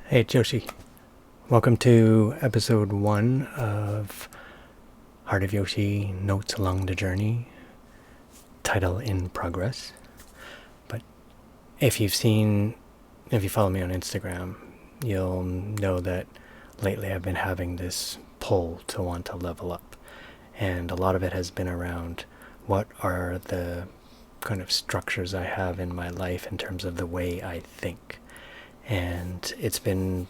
Hey, Joshi. Welcome to episode 1 of Heart of Yoshi Notes Along the Journey, title in progress. But if you follow me on Instagram, you'll know that lately I've been having this pull to want to level up. And a lot of it has been around what are the kind of structures I have in my life in terms of the way I think. And it's been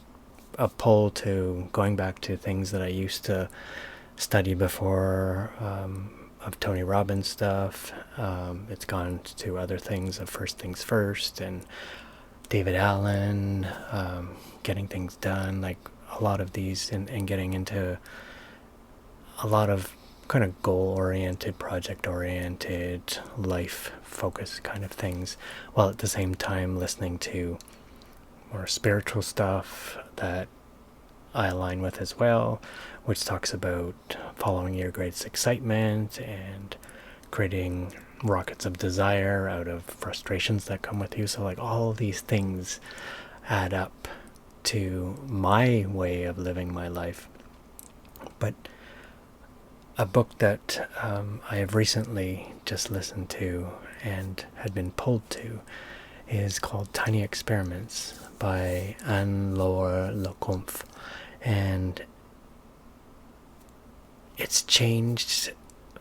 a pull to going back to things that I used to study before, of Tony Robbins stuff. It's gone to other things of First Things First and David Allen, getting things done, like a lot of these, and getting into a lot of kind of goal-oriented, project-oriented, life-focused kind of things, while at the same time listening to more spiritual stuff that I align with as well, which talks about following your greatest excitement and creating rockets of desire out of frustrations that come with you. So like all these things add up to my way of living my life. But a book that I have recently just listened to and had been pulled to is called Tiny Experiments by Anne-Laure Le Cunff, and it's changed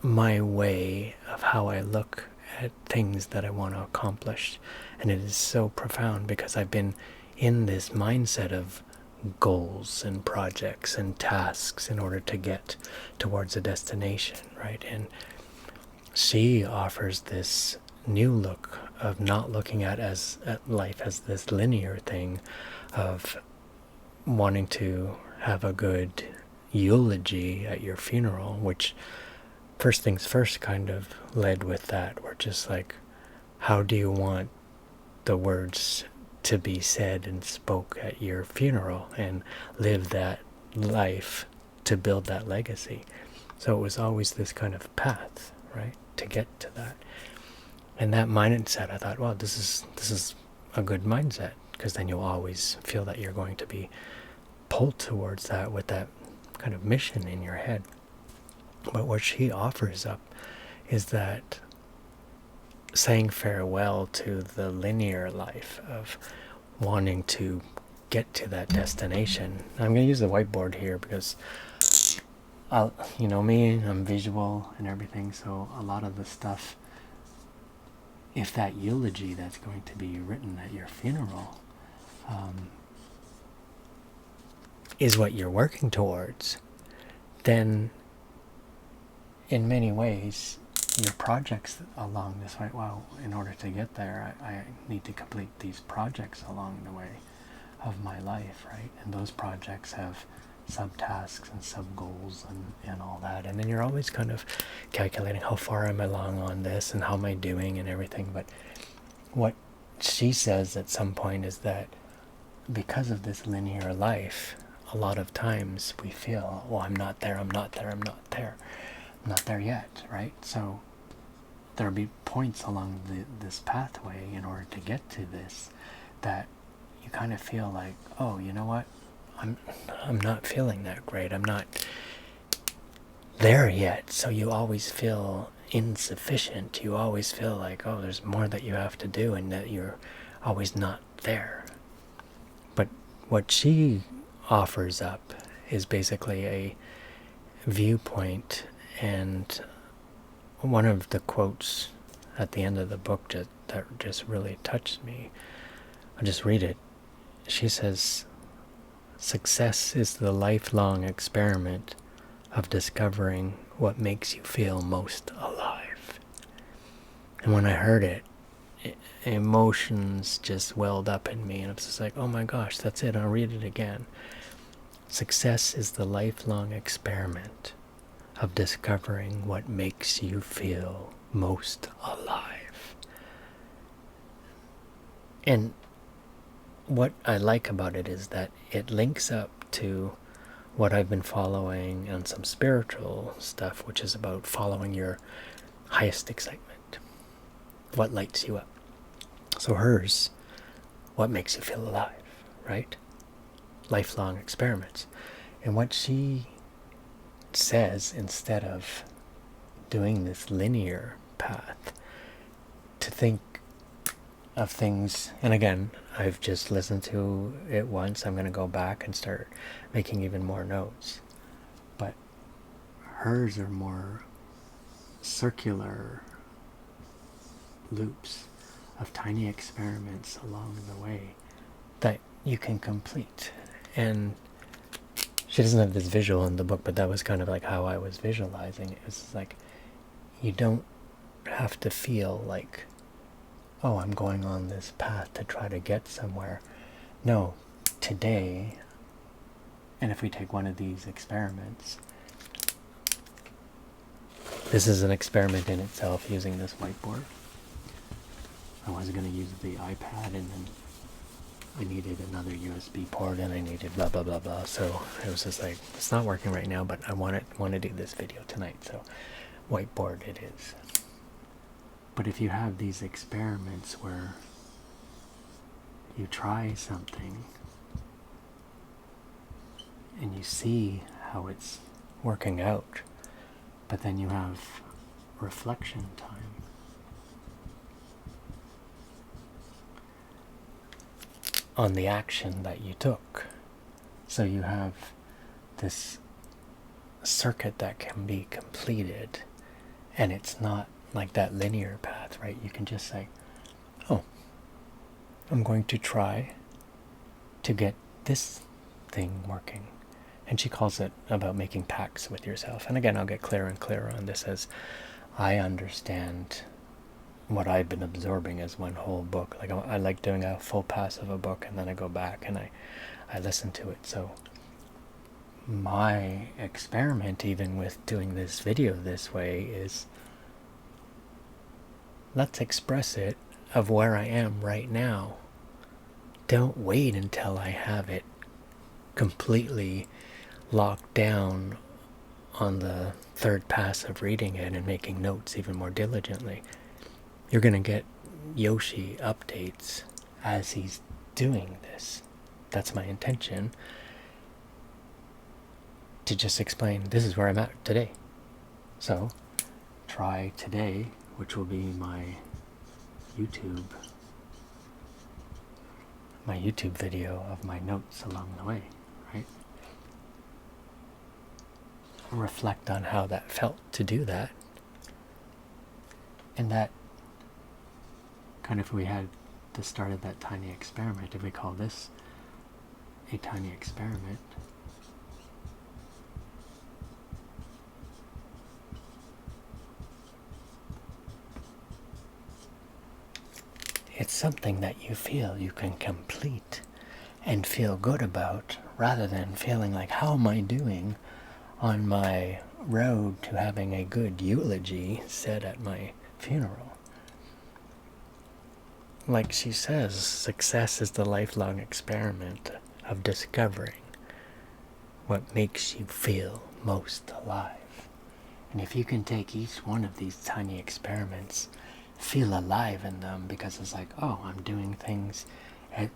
my way of how I look at things that I want to accomplish. And it is so profound because I've been in this mindset of goals and projects and tasks in order to get towards a destination, right? And she offers this new look of not looking at life as this linear thing of wanting to have a good eulogy at your funeral, which First Things First kind of led with that. We're just like, how do you want the words to be said and spoke at your funeral, and live that life to build that legacy? So it was always this kind of path, right, to get to that. And that mindset, I thought, wow, this is a good mindset, because then you'll always feel that you're going to be pulled towards that with that kind of mission in your head. But what she offers up is that saying farewell to the linear life of wanting to get to that destination. I'm going to use the whiteboard here because me, I'm visual and everything, so a lot of the stuff, if that eulogy that's going to be written at your funeral is what you're working towards, then in many ways your projects along this way, well, in order to get there, I need to complete these projects along the way of my life, right? And those projects have subtasks and sub-goals and all that. And then you're always kind of calculating how far am I along on this and how am I doing and everything. But what she says at some point is that because of this linear life, a lot of times we feel, well, I'm not there yet, right? So there'll be points along this pathway in order to get to this that you kind of feel like, oh, you know what? I'm not feeling that great. I'm not there yet. So you always feel insufficient. You always feel like, oh, there's more that you have to do, and that you're always not there. But what she offers up is basically a viewpoint, and one of the quotes at the end of the book that just really touched me. I'll just read it. She says, "Success is the lifelong experiment of discovering what makes you feel most alive." And when I heard it, emotions just welled up in me, and I was just like, oh my gosh, that's it. I'll read it again. Success is the lifelong experiment of discovering what makes you feel most alive. And what I like about it is that it links up to what I've been following on some spiritual stuff, which is about following your highest excitement, what lights you up. So hers, what makes you feel alive, right? lifelong experiments. And what she says, instead of doing this linear path, to think of things, and again, I've just listened to it once, I'm going to go back and start making even more notes, but hers are more circular loops of tiny experiments along the way that you can complete. And she doesn't have this visual in the book, but that was kind of like how I was visualizing it. It's like, you don't have to feel like, oh, I'm going on this path to try to get somewhere. No, today, and if we take one of these experiments, this is an experiment in itself using this whiteboard. I was going to use the iPad, and then I needed another USB port, and I needed blah blah blah blah. So it was just like, it's not working right now, but I want to do this video tonight, so whiteboard it is. But if you have these experiments where you try something and you see how it's working out, but then you have reflection time, on the action that you took. So you have this circuit that can be completed, and it's not like that linear path, right? You can just say, oh, I'm going to try to get this thing working. And she calls it about making pacts with yourself. And again, I'll get clearer and clearer on this as I understand what I've been absorbing as one whole book. Like, I like doing a full pass of a book, and then I go back and I listen to it. So my experiment, even with doing this video this way, is let's express it of where I am right now. Don't wait until I have it completely locked down on the third pass of reading it and making notes even more diligently. You're going to get Yoshi updates as he's doing this. That's my intention, to just explain this is where I'm at today. So try today, which will be my YouTube video of my notes along the way, right? Reflect on how that felt to do that. And that kind of, if we had the start of that tiny experiment, if we call this a tiny experiment, it's something that you feel you can complete and feel good about, rather than feeling like, how am I doing on my road to having a good eulogy said at my funeral? Like she says, success is the lifelong experiment of discovering what makes you feel most alive. And if you can take each one of these tiny experiments, feel alive in them, because it's like, oh, I'm doing things.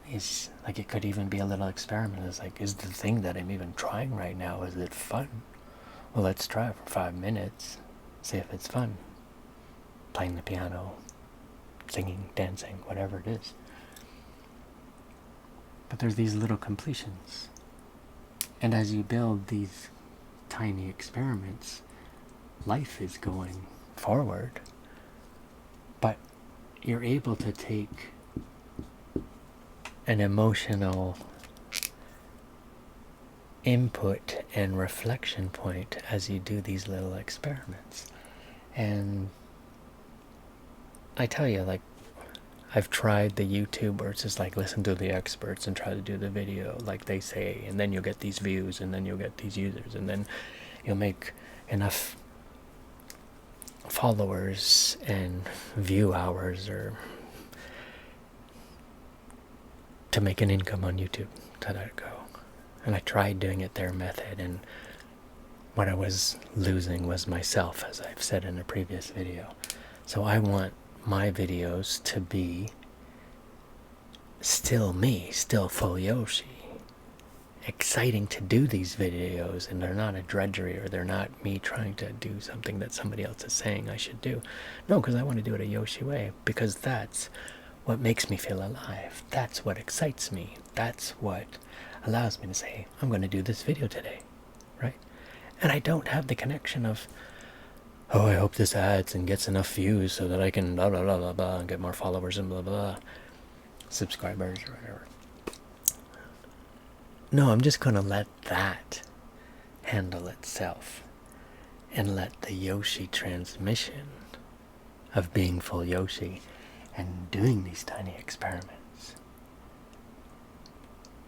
It's like, it could even be a little experiment. It's like, is the thing that I'm even trying right now, is it fun? Well, let's try it for 5 minutes, see if it's fun. Playing the piano, singing, dancing, whatever it is. But there's these little completions. And as you build these tiny experiments, life is going forward. But you're able to take an emotional input and reflection point as you do these little experiments. And I tell you, like, I've tried the YouTube where it's just like, listen to the experts and try to do the video like they say, and then you'll get these views, and then you'll get these users, and then you'll make enough followers and view hours or to make an income on YouTube. To let it go. And I tried doing it their method, and what I was losing was myself, as I've said in a previous video. So I want my videos to be still me, still full Yoshi, exciting to do these videos, and they're not a drudgery, or they're not me trying to do something that somebody else is saying I should do. No, because I want to do it a Yoshi way, because that's what makes me feel alive. That's what excites me. That's what allows me to say, I'm going to do this video today, right? And I don't have the connection of, oh, I hope this adds and gets enough views so that I can blah, blah, blah, blah, blah, and get more followers and blah, blah, subscribers or whatever. No, I'm just going to let that handle itself and let the Yoshi transmission of being full Yoshi and doing these tiny experiments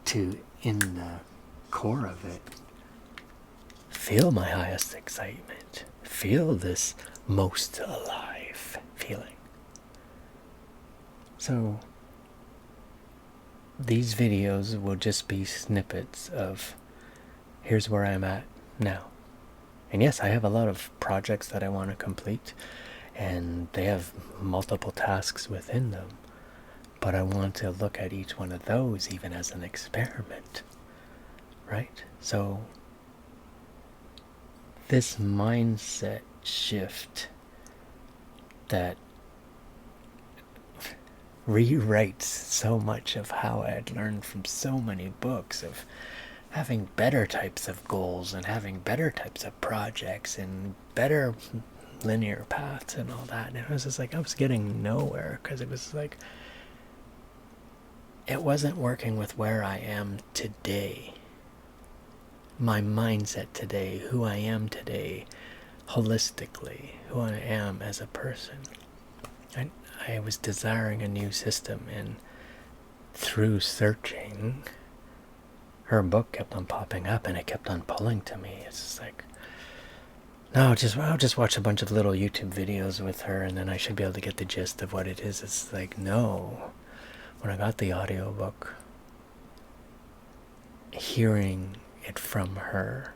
to, in the core of it, feel my highest excitement, feel this most alive feeling. So these videos will just be snippets of, here's where I'm at now. And yes, I have a lot of projects that I want to complete, and they have multiple tasks within them. But I want to look at each one of those even as an experiment, right? So this mindset shift that rewrites so much of how I had learned from so many books of having better types of goals and having better types of projects and better linear paths and all that. And it was just like I was getting nowhere, because it was like it wasn't working with where I am today, my mindset today, who I am today, holistically, who I am as a person. I was desiring a new system, and through searching, her book kept on popping up, and it kept on pulling to me. It's just like, no, I'll just watch a bunch of little YouTube videos with her, and then I should be able to get the gist of what it is. It's like, no. When I got the audiobook, hearing it from her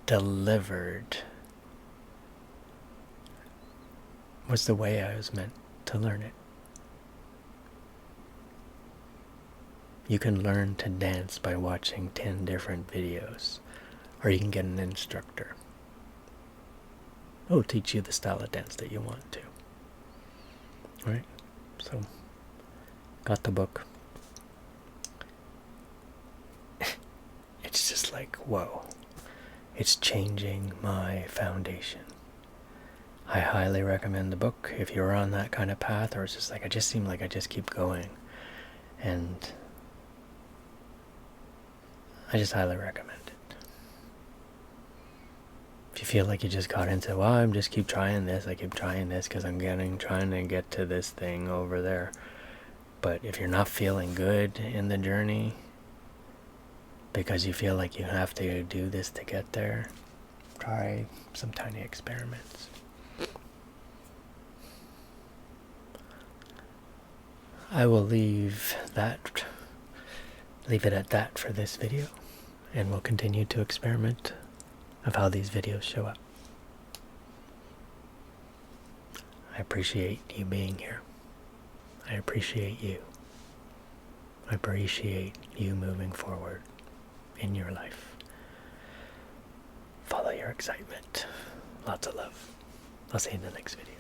delivered was the way I was meant to learn it. You can learn to dance by watching 10 different videos, or you can get an instructor who will teach you the style of dance that you want to. Right? So, got the book. It's just like, whoa. It's changing my foundation. I highly recommend the book if you're on that kind of path, or it's just like, I just seem like I just keep going. And I just highly recommend it. If you feel like you just got into, well, I'm just keep trying this, I keep trying this because I'm trying to get to this thing over there. But if you're not feeling good in the journey because you feel like you have to do this to get there, try some tiny experiments. I will leave it at that for this video, and we'll continue to experiment of how these videos show up. I appreciate you being here. I appreciate you. I appreciate you moving forward in your life. Follow your excitement. Lots of love. I'll see you in the next video.